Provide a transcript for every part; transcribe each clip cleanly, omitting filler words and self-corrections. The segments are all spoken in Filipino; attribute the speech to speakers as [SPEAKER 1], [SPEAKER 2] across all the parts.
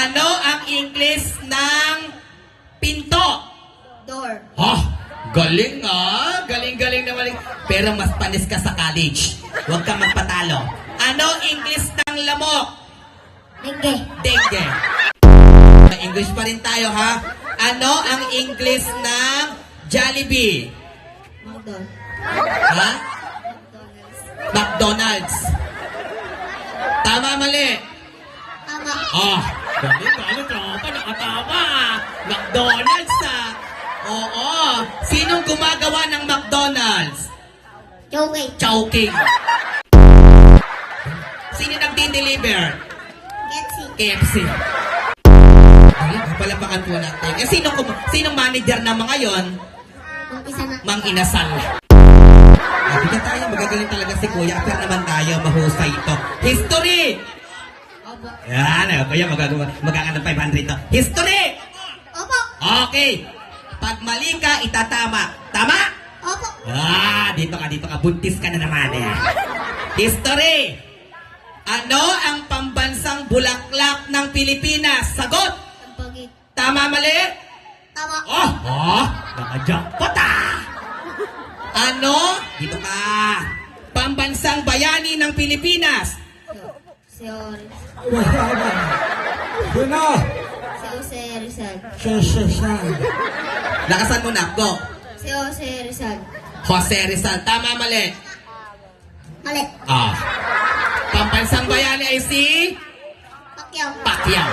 [SPEAKER 1] Ano ang English ng pinto?
[SPEAKER 2] Door.
[SPEAKER 1] Oh, galing ah. Galing naman. Pero mas panis ka sa college. Huwag kang magpatalo. Ano English ng lamok?
[SPEAKER 2] Dengue.
[SPEAKER 1] Dengue. May English pa rin tayo ha. Ano ang English ng Jollibee?
[SPEAKER 2] McDonald's.
[SPEAKER 1] Ha? McDonald's. Tama, mali.
[SPEAKER 2] Tama.
[SPEAKER 1] Oh, galing, tropa. Nakatama ah. McDonald's ah. Oo. Sinong gumagawa ng McDonald's?
[SPEAKER 2] Joking.
[SPEAKER 1] Chowking. Sino nagdi-deliver?
[SPEAKER 2] Getsi.
[SPEAKER 1] KFC. Ayun, palapakan po natin. Eh, sinong manager na mga yon?
[SPEAKER 2] Umpisa na.
[SPEAKER 1] Mang Inasal. Bigyan tayo, magagaling talaga si Kuya. Pero naman tayo, mahusay ito. History!
[SPEAKER 2] Opo.
[SPEAKER 1] Yan, Kuya, magkaka ng 500 to. History!
[SPEAKER 2] Opo.
[SPEAKER 1] Okay. Pag mali ka, itatama. Tama?
[SPEAKER 2] Opo.
[SPEAKER 1] Dito ka. Buntis ka na naman eh. History! Ano ang pambansang bulaklak ng Pilipinas? Sagot!
[SPEAKER 2] Tampagit.
[SPEAKER 1] Tama, mali?
[SPEAKER 2] Tama.
[SPEAKER 1] Nakajakpot ah! Ano? Dito ka. Pambansang bayani ng Pilipinas.
[SPEAKER 2] Si Ori.
[SPEAKER 3] Sino?
[SPEAKER 2] Si Jose Rizal.
[SPEAKER 3] Sasasal.
[SPEAKER 1] Lakasan mo na. Go.
[SPEAKER 2] Si Jose Rizal.
[SPEAKER 1] Jose Rizal. Tama, mali?
[SPEAKER 2] Mali.
[SPEAKER 1] Pambansang bayani ay si
[SPEAKER 2] Pacquiao.
[SPEAKER 1] Pacquiao.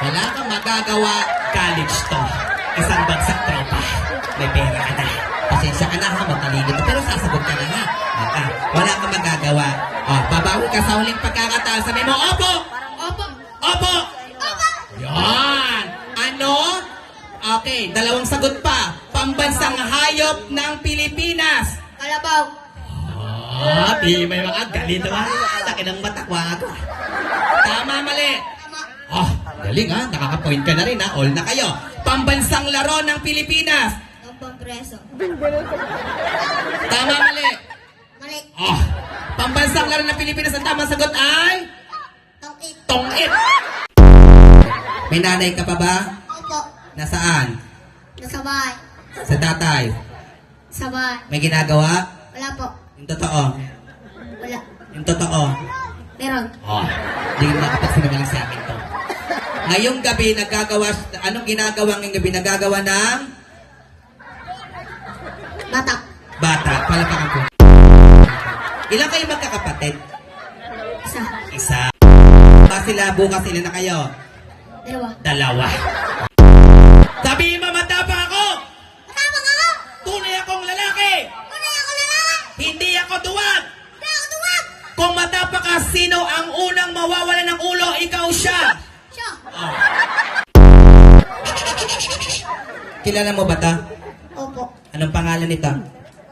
[SPEAKER 1] Wala kang magagawa. College to. Isang bagsak tropa. May pera ka na. Pasensya ka na ha. Matalino to. Pero sasagot ka na ha. Wala kang magagawa. Babawi ka sa huling pagkakataon. Sabi mo, opo!
[SPEAKER 2] Opo.
[SPEAKER 1] Opo!
[SPEAKER 2] Opo.
[SPEAKER 1] Yan! Ano? Okay, dalawang sagot pa. Pambansang hayop ng Pilipinas.
[SPEAKER 2] Kalabaw.
[SPEAKER 1] Di may mga galito ha. Laki ng matakwa ako. Tama, mali.
[SPEAKER 2] Tama.
[SPEAKER 1] Galing ha. Nakaka-point ka na rin ha. All na kayo. Pambansang laro ng Pilipinas.
[SPEAKER 2] Tumpang preso.
[SPEAKER 1] Tama, mali.
[SPEAKER 2] Mali.
[SPEAKER 1] Pambansang laro ng Pilipinas. Ang tamang sagot ay
[SPEAKER 2] Tongkit.
[SPEAKER 1] tongit. May nanay ka pa ba?
[SPEAKER 2] Opo.
[SPEAKER 1] Nasaan?
[SPEAKER 2] Nasa bahay.
[SPEAKER 1] Sa tatay.
[SPEAKER 2] Sa bahay.
[SPEAKER 1] May ginagawa?
[SPEAKER 2] Wala po.
[SPEAKER 1] Yung totoo.
[SPEAKER 2] Wala.
[SPEAKER 1] Yung totoo.
[SPEAKER 2] Meron.
[SPEAKER 1] Hindi ko nakapagsinagaling sa akin to. Ngayong gabi, anong ginagawa ngayong gabi? Nagagawa ng
[SPEAKER 2] Batak.
[SPEAKER 1] bata. Palapakan ko. Ilan kayo magkakapatid?
[SPEAKER 2] Isa.
[SPEAKER 1] Isa. Bukas sila na kayo?
[SPEAKER 2] Dalawa.
[SPEAKER 1] 2. Sabihin mo, matapang ako!
[SPEAKER 2] Matapang ako!
[SPEAKER 1] Tunay akong lalaki!
[SPEAKER 2] Tunay ako lalaki!
[SPEAKER 1] Hindi ako duwag!
[SPEAKER 2] Hindi ako duwag!
[SPEAKER 1] Kung matapang ka, sino ang unang mawawala ng ulo? Ikaw siya!
[SPEAKER 2] Siya.
[SPEAKER 1] Kilala mo ba ta?
[SPEAKER 2] Opo.
[SPEAKER 1] Anong pangalan nito?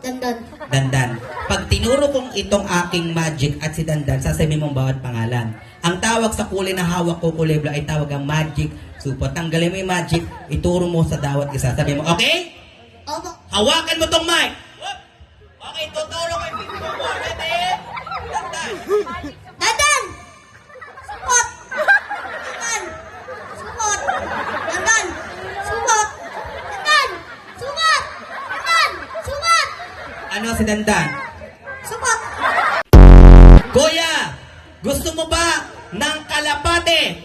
[SPEAKER 2] Dandan.
[SPEAKER 1] Dandan. Pag tinuro kong itong aking magic at si Dandan, sasabihin mong bawat pangalan. Ang tawag sa kulay na hawak ko, kulay blue, ay tawag ang magic supo. Tanggalin mo yung magic, ituro mo sa bawat isa. Sabihin mo, okay?
[SPEAKER 2] Opo.
[SPEAKER 1] Hawakan mo tong mic. Okay, tuturo ko yung video mo. Ready? Dandan.
[SPEAKER 2] Dandan! Supot! Dandan! Supot! Dandan! Supot! Dandan! Supot! Dandan! Supot!
[SPEAKER 1] Ano si Dandan?
[SPEAKER 2] Supot!
[SPEAKER 1] Kuya, gusto mo ba ng kalapate?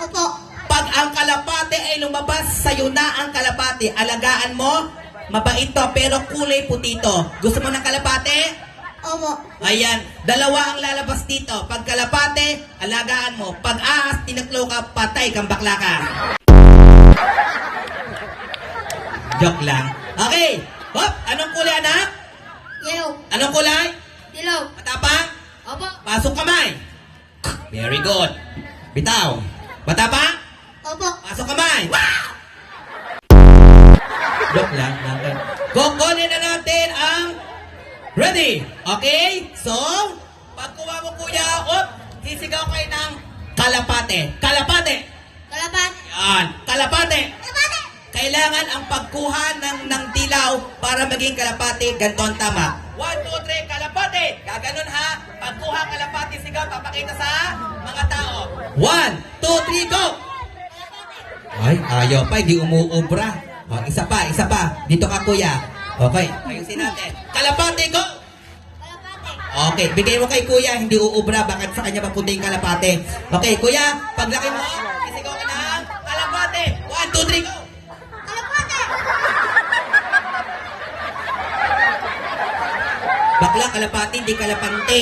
[SPEAKER 2] Opo.
[SPEAKER 1] Pag ang kalapate ay lumabas, sa'yo na ang kalapate. Alagaan mo, mabait to, pero kulay puti to. Gusto mo ng kalapate?
[SPEAKER 2] Opo.
[SPEAKER 1] Ayan, 2 ang lalabas dito. Pag kalapate, alagaan mo. Pag ahas, tinaklo ka, patay kang bakla ka. Joke lang. Okay. Hop, anong kulay, anak?
[SPEAKER 2] Yellow.
[SPEAKER 1] Anong kulay?
[SPEAKER 2] Dilaw.
[SPEAKER 1] Matapang?
[SPEAKER 2] Opo.
[SPEAKER 1] Pasok kamay. Very good. Bitaw. Matapang?
[SPEAKER 2] Opo.
[SPEAKER 1] Pasok kamay. Joke lang. Okay. Kukunin na natin ang ready. Okay? So, pagkuha mo kuya, sisigaw kayo ng kalapate. Kalapate.
[SPEAKER 2] Kalapat.
[SPEAKER 1] Yan. Kalapate.
[SPEAKER 2] Kalapate.
[SPEAKER 1] Kailangan ang pagkuha ng dilaw para maging kalapate. Ganito ang tama. 1, 2, 3, kalapate. Gaganon ha. Pagkuha kalapate, sigaw, papakita sa mga tao. 1, 2, 2, 3, go! Ay, ayaw pa, hindi umuubra. O, isa pa, isa pa. Dito ka, kuya. Okay, ayusin natin. Kalapate, go! Okay, bigay mo kay kuya, hindi uubra. Bakit sa kanya mapunta yung kalapate? Okay, kuya, paglaki mo, isigaw ka ng kalapate. 1, 2, 3, go! Bakla, kalapate, hindi kalapante.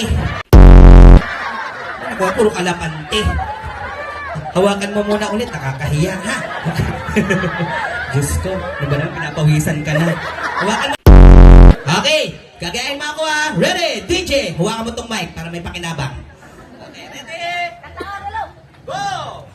[SPEAKER 1] Ako, puro kalapante. Hawakan mo muna ulit, nakakahiya, ha? Diyos ko, di ba naman pinapawisan ka na? Hawakan mo. Okay, gagayain mo ako, ha? Ready, DJ, hawakan mo tong mic para may pakinabang. Okay, ready? Go!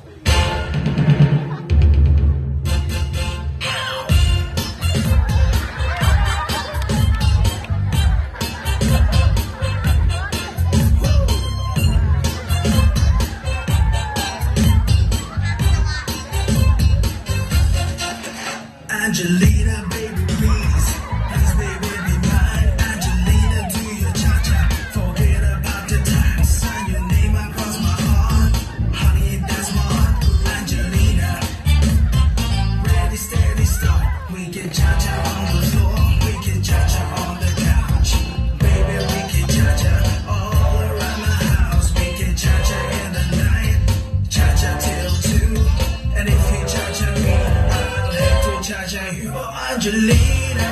[SPEAKER 3] Angelina, baby, please. Please, baby, be mine. Angelina, do your cha-cha. Forget about the time. Sign your name across my heart. Honey, that's my heart. Angelina. Ready, steady, start. We can cha-cha on the floor. We can cha-cha on the couch. Baby, we can cha-cha all around my house. We can cha-cha in the night. Cha-cha till 2. And if you cha-cha me, I'll have to cha-cha you. Oh, Angelina.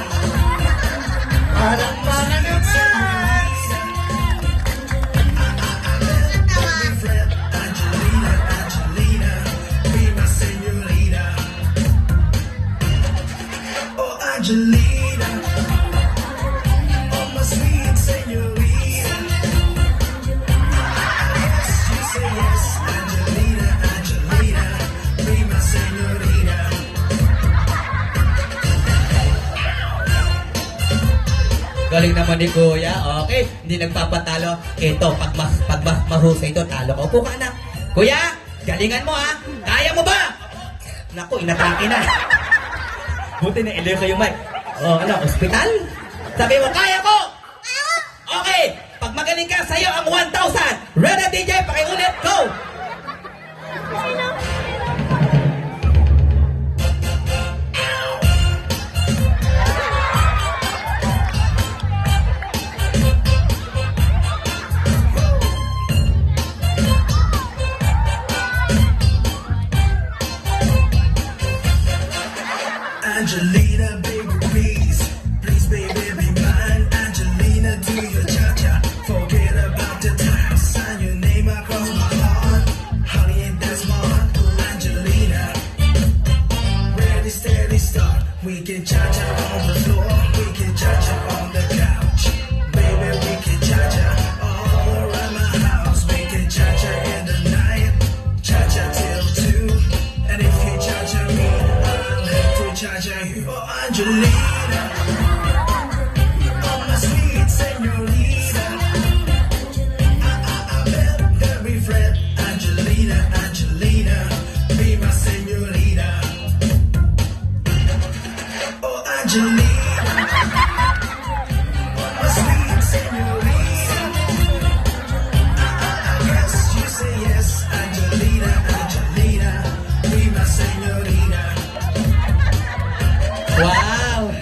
[SPEAKER 3] Parang mga naman. Baby Fred, Angelina, Angelina, be my señorita. Oh, Angelina. Oh, my sweet señorita. Yes, you say yes, Angelina, Angelina, be my señorita.
[SPEAKER 1] Galing naman ni kuya. Okay, hindi nagpapatalo. Ito, pag mahusay ito, talo ko. Upo ka na. Kuya, galingan mo, ha? Kaya mo ba? Naku, inatake na. Buti na ilayo ko yung mic. Oh, ano, ospital? Sabi mo, kaya ko! Okay, pag magaling ka, sa'yo ang 1,000. Ready, DJ? Pakiulit, go!
[SPEAKER 3] Angelina, baby, please. Please, baby, be mine. Angelina, do your cha-cha. Forget about the time. Sign your name across my heart. Honey, that's my heart. Angelina. Ready, steady, start. We can cha-cha on the floor. We can cha-cha on the couch. Baby, we can cha-cha all around my house. We can cha-cha in the night. Cha-cha till 2. And if you cha-cha me, I'll have to cha-cha you. Oh, Angelina. Oh, my sweet señorita. I bet very Fred. Angelina, Angelina, be my señorita. Oh, Angelina. Oh, my sweet señorita. Yes, you say yes, Angelina, Angelina, be my señorita.
[SPEAKER 1] Wow!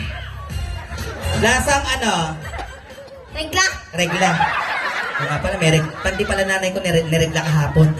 [SPEAKER 1] Lasang ano?
[SPEAKER 2] Regla.
[SPEAKER 1] Regla. O nga pala, pandi pala nanay ko niregla kahapon.